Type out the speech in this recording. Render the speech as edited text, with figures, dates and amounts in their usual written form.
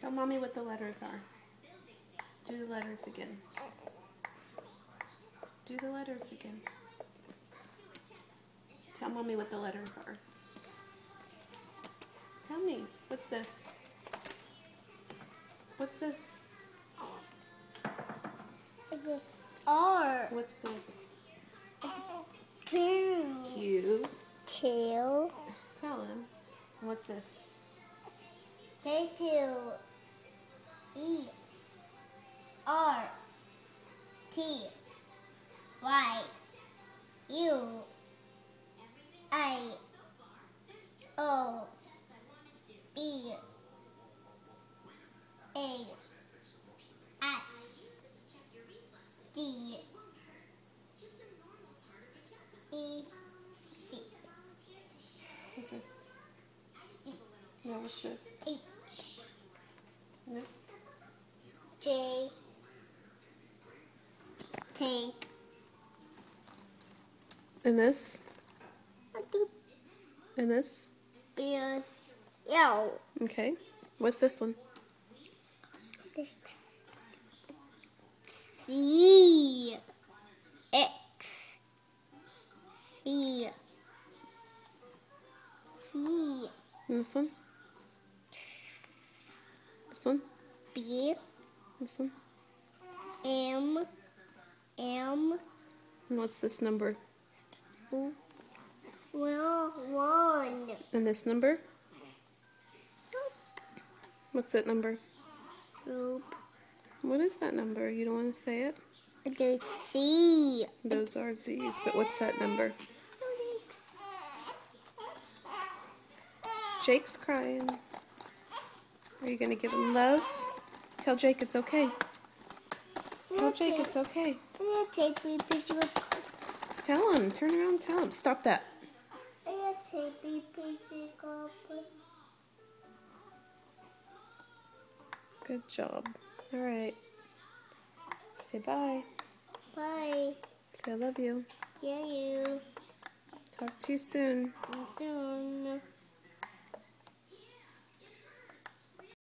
Tell Mommy what the letters are. Do the letters again. Do the letters again. Tell Mommy what the letters are. Tell me. What's this? What's this? R. What's this? Q. Q. Q. Colin. What's this? K2. E. R. T. Y. U. I. O. B. A. X. D. E. C. What's this? E. No, what's this? H. And this? J. K. And this? And this? B. L. Okay. What's this one? C. X. C. C. And this one? This one? B. This one? M. M. And what's this number? Well, 1. And this number? What's that number? Group. What is that number? You don't want to say it? The C. Those are Z's, but what's that number? Jake's crying. Are you going to give him love? Tell Jake it's okay. Tell Jake it's okay. I'm going to take a picture of Tell him. Turn around and tell him. Stop that. I'm going to take a picture of Good job. All right. Say bye. Bye. Say I love you. Yeah, you. Talk to you soon. Soon.